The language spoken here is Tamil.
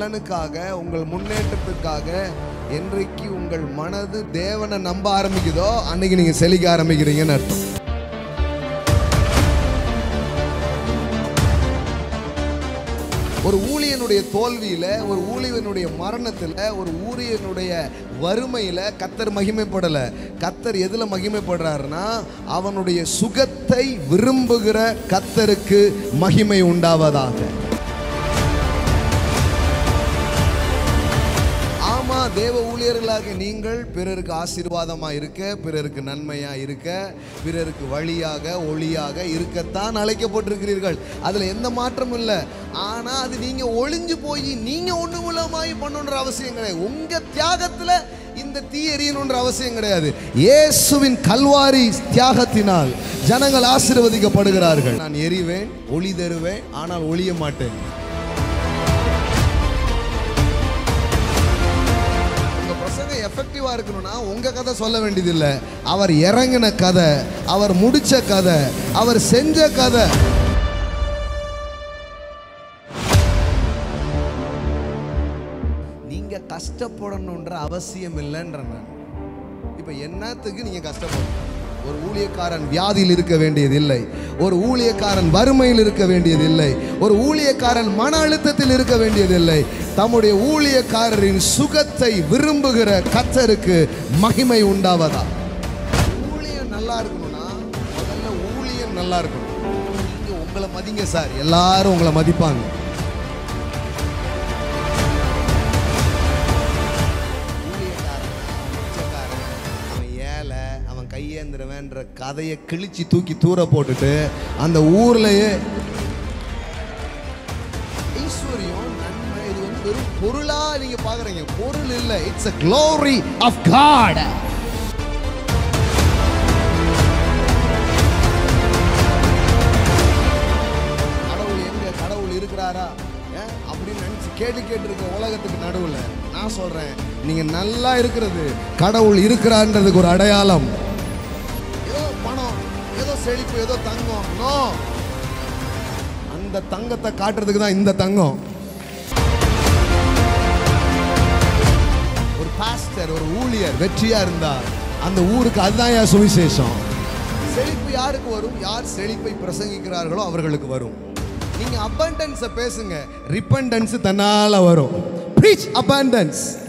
பலனுக்காக, உங்கள் முன்னேற்றத்துக்காக என்றைக்கு உங்கள் மனது தேவனை நம்ப ஆரம்பிக்குதோ அன்னைக்கு நீங்க செழிக்க ஆரம்பிக்கிறீங்கன்னு அர்த்தம். ஒரு ஊழியனுடைய தோல்வியில, ஒரு ஊழியனுடைய மரணத்துல, ஒரு ஊழியனுடைய வறுமையில கர்த்தர் மகிமைப்படல. கர்த்தர் எதுல மகிமைப்படுறாருன்னா, அவனுடைய சுகத்தை விரும்புகிற கர்த்தருக்கு மகிமை உண்டாவதாக. தேவ ஊழியர்களாக நீங்கள் பிறருக்கு ஆசீர்வாதமா இருக்க, பிறருக்கு நன்மையா இருக்க, பிறருக்கு வழியாக ஒளியாக இருக்கத்தான் அழைக்கப்பட்டிருக்கிறீர்கள். அதுல எந்த மாற்றமும் இல்லை. ஆனா அது நீங்க ஒளிஞ்சு போய் நீங்க ஒண்ணுமில்லமாய் பண்ணணுன்ற அவசியம் கிடையாது. உங்க தியாகத்துல இந்த தீ எரியணுன்ற அவசியம் கிடையாது. இயேசுவின் கல்வாரி தியாகத்தினால் ஜனங்கள் ஆசீர்வதிக்கப்படுகிறார்கள். நான் எரிவேன், ஒளி தருவேன், ஆனால் ஒளிய மாட்டேன். எஃபெக்டிவா இருக்கணும்னா உங்க கதை சொல்ல வேண்டியதில்லை. அவர் இறங்கின கதை, அவர் முடிச்ச கதை, அவர் செஞ்ச கதை. நீங்க கஷ்டப்படணும்ன்ற அவசியம் இல்லைன்ற. இப்ப என்னத்துக்கு நீங்க கஷ்டப்படணும்? ஒரு ஊழியக்காரன் வியாதியில் இருக்க வேண்டியதில்லை. ஒரு ஊழியக்காரன் வறுமையில் இருக்க வேண்டியதில்லை. ஒரு ஊழியக்காரன் மன அழுத்தத்தில் இருக்க வேண்டியதில்லை. தம்முடைய ஊழியக்காரரின் சுகத்தை விரும்புகிற கர்த்தருக்கு மகிமை உண்டாவதா. ஊழியம் நல்லா இருக்கணும்னா முதல்ல ஊழியம் நல்லா இருக்கணும். நீங்க உங்களை மதிங்க சார், எல்லாரும் உங்களை மதிப்பாங்க. கையேந்திரவன்ற கதையை கிழிச்சு தூக்கி தூர போட்டுட்டு அந்த ஊர்லயே ஐஸ்வர்யம், நன்மை, இது வந்து வெறும் பொருளா நீங்க பாக்குறீங்க. பொருள் இல்ல, it's a glory of God. கடவுள் எங்க, கடவுள் இருக்கிறாரா அப்படின்னு நினைச்சு கேட்டு இருக்க உலகத்துக்கு நடுவுல நான் சொல்றேன், நீங்க நல்லா இருக்கிறது கடவுள் இருக்கிறான்றதுக்கு ஒரு அடையாளம். செழிப்பு, ஏதோ தங்கம், நோ. அந்த தங்கத்தை காட்டுறதுக்கு தான் இந்த தங்கம். ஒரு பாஸ்டர், ஒரு ஊழியர் வெற்றியா இருந்தா அந்த ஊருக்கு அதுதான் ஏன் சுவிசேஷம். செழிப்பு யாருக்கு வரும்? யார் செழிப்பை பிரசங்கிக்கிறார்களோ அவர்களுக்கு வரும். நீங்க abundance பேசுங்க, repentance தன்னால வரும். Preach abundance.